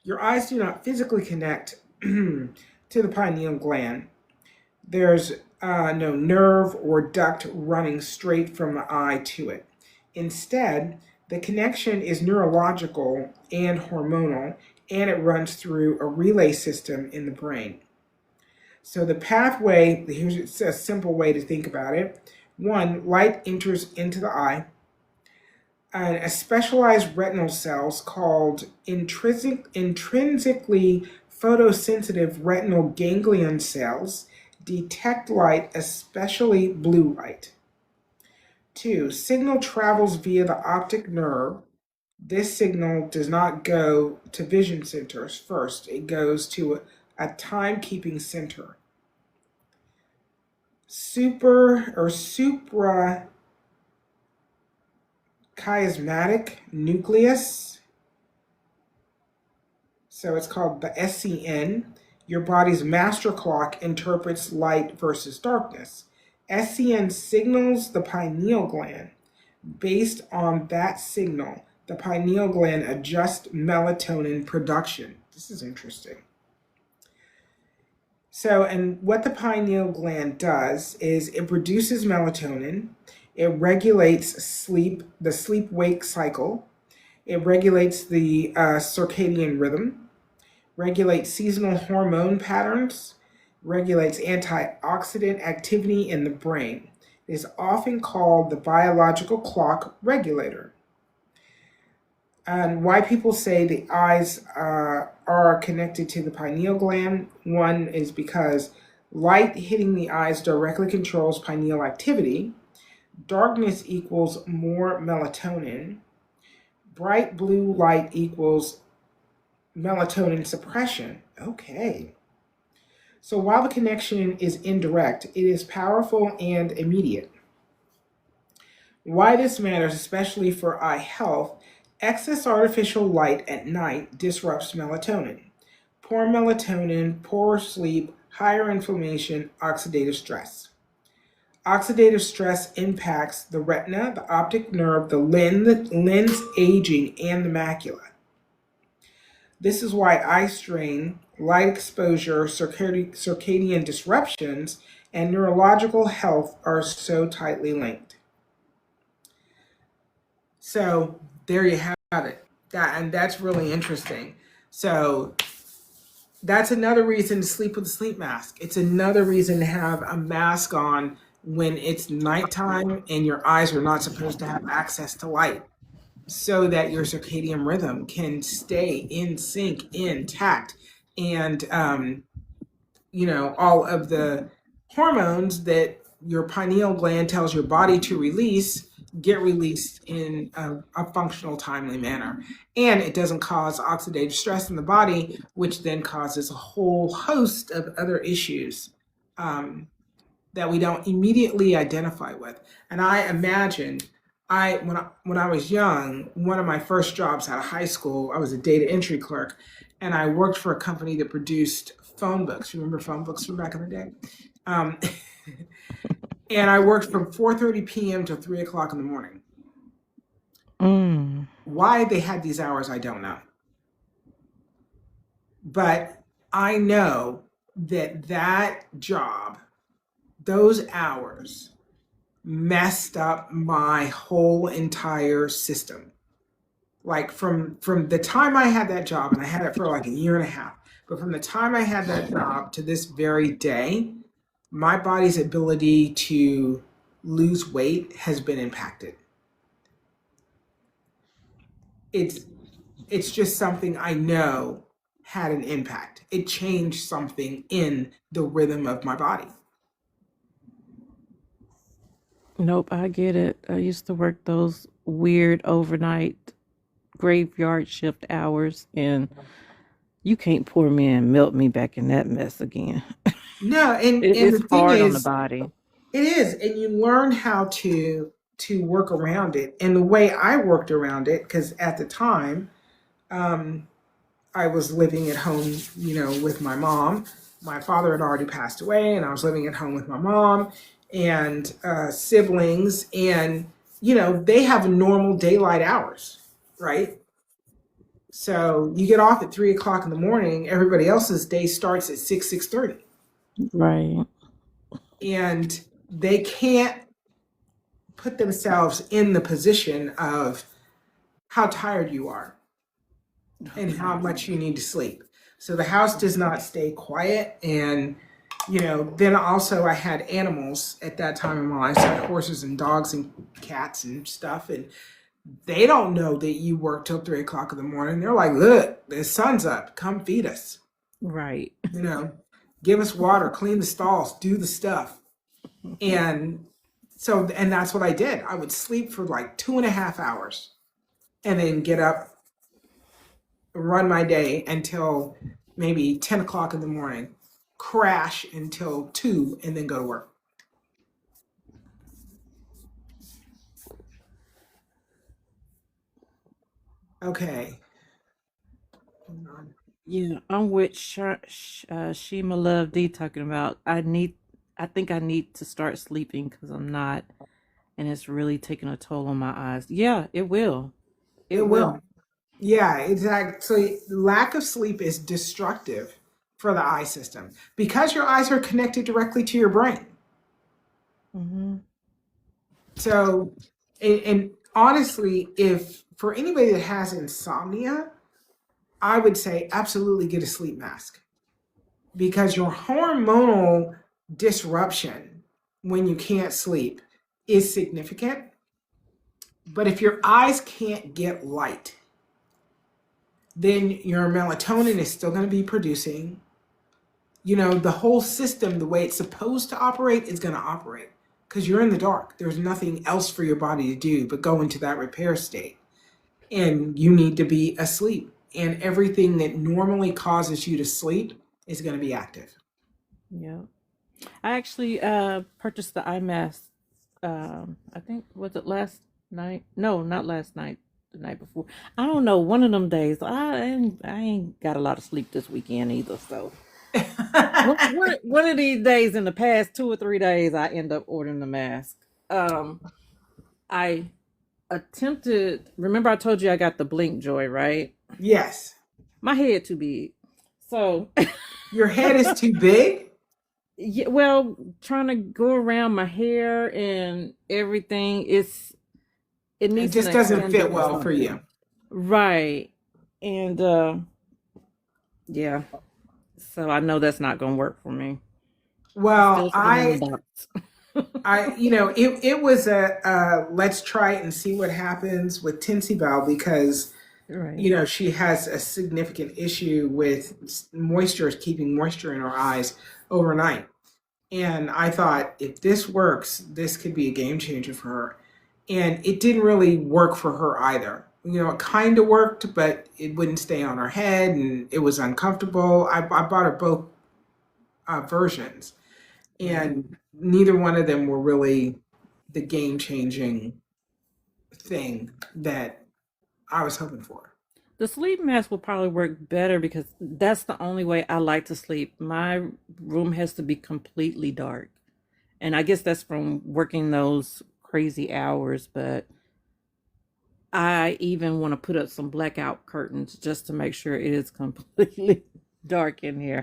Your eyes do not physically connect to the pineal gland. There's no nerve or duct running straight from the eye to it. Instead, the connection is neurological and hormonal, and it runs through a relay system in the brain. So, the pathway here's a simple way to think about it. One, light enters into the eye, and a specialized retinal cells called intrinsically photosensitive retinal ganglion cells detect light, especially blue light. Two, signal travels via the optic nerve. This signal does not go to vision centers first, it goes to a timekeeping center. Suprachiasmatic nucleus, so it's called the SCN. Your body's master clock interprets light versus darkness. SCN signals the pineal gland. Based on that signal, the pineal gland adjusts melatonin production. This is interesting. So, and what the pineal gland does is it produces melatonin, it regulates sleep, the sleep wake cycle, it regulates the circadian rhythm, regulates seasonal hormone patterns, regulates antioxidant activity in the brain. It is often called the biological clock regulator. And why people say the eyes are connected to the pineal gland. One is because light hitting the eyes directly controls pineal activity. Darkness equals more melatonin. Bright blue light equals melatonin suppression. Okay. So while the connection is indirect, it is powerful and immediate. Why this matters, especially for eye health: excess artificial light at night disrupts melatonin. Poor melatonin, poor sleep, higher inflammation, oxidative stress. Oxidative stress impacts the retina, the optic nerve, the lens aging, and the macula. This is why eye strain, light exposure, circadian disruptions, and neurological health are so tightly linked. So there you have it. That's really interesting. So that's another reason to sleep with a sleep mask. It's another reason to have a mask on when it's nighttime and your eyes are not supposed to have access to light, so that your circadian rhythm can stay in sync, intact, and all of the hormones that your pineal gland tells your body to release get released in a functional, timely manner. And it doesn't cause oxidative stress in the body, which then causes a whole host of other issues that we don't immediately identify with. And I imagine when I was young, one of my first jobs out of high school, I was a data entry clerk, and I worked for a company that produced phone books. Remember phone books from back in the day? Um, and I worked from 4:30 p.m. till 3 o'clock in the morning. Mm. Why they had these hours, I don't know. But I know that job, those hours, messed up my whole entire system. Like from the time I had that job, and I had it for like a year and a half, but from the time I had that job to this very day, my body's ability to lose weight has been impacted. It's it's just something I know had an impact. It changed something in the rhythm of my body. Nope, I get it. I used to work those weird overnight graveyard shift hours, and you can't pour me and melt me back in that mess again. No, and It's the thing hard on the is, body. it is, and you learn how to work around it. And the way I worked around it, because at the time, um, I was living at home, with my mom. My father had already passed away, and I was living at home with my mom and siblings, and they have normal daylight hours, right? So you get off at 3 o'clock in the morning. Everybody else's day starts at 6:30, Right. and they can't put themselves in the position of how tired you are and how much you need to sleep. So the house does not stay quiet. And, then also I had animals at that time in my life. So I had horses and dogs and cats and stuff. And they don't know that you work till 3 o'clock in the morning. They're like, look, the sun's up. Come feed us. Right. You know, give us water, clean the stalls, do the stuff. And and that's what I did. I would sleep for like 2.5 hours and then get up, run my day until maybe 10 o'clock in the morning, crash until 2, and then go to work. Okay. Hold on. Yeah, I'm with Shima Love D talking about I think I need to start sleeping because I'm not, and it's really taking a toll on my eyes. Yeah, it will. It It will. will. Yeah, exactly. So lack of sleep is destructive for the eye system because your eyes are connected directly to your brain. Hmm. So, and honestly, if for anybody that has insomnia, I would say absolutely get a sleep mask because your hormonal disruption when you can't sleep is significant. But if your eyes can't get light, then your melatonin is still going to be producing. The whole system, the way it's supposed to operate, is going to operate because you're in the dark. There's nothing else for your body to do but go into that repair state. And you need to be asleep. And everything that normally causes you to sleep is going to be active. Yeah. I actually purchased the eye mask. I think was it last night? No, not last night. The night before. I don't know. One of them days. I ain't got a lot of sleep this weekend either. So one of these days in the past 2 or 3 days, I end up ordering the mask. Um, I attempted. Remember, I told you I got the Blink Joy, right? Yes. My head too big, so Your head is too big. yeah. Well, trying to go around my hair and everything, it It needs an just doesn't extender fit or well for something, you. right? And yeah, so I know that's not gonna work for me. It's Well, still sitting in the box. it was a let's try it and see what happens with Tinsy Bell because Right. she has a significant issue with moisture, keeping moisture in her eyes overnight. And I thought if this works, this could be a game changer for her. And it didn't really work for her either. It kind of worked, but it wouldn't stay on her head and it was uncomfortable. I bought her both versions, Right. and neither one of them were really the game changing thing that I was hoping for. The sleep mask will probably work better because that's the only way I like to sleep. My room has to be completely dark. And I guess that's from working those crazy hours, but I even want to put up some blackout curtains just to make sure it is completely dark in here.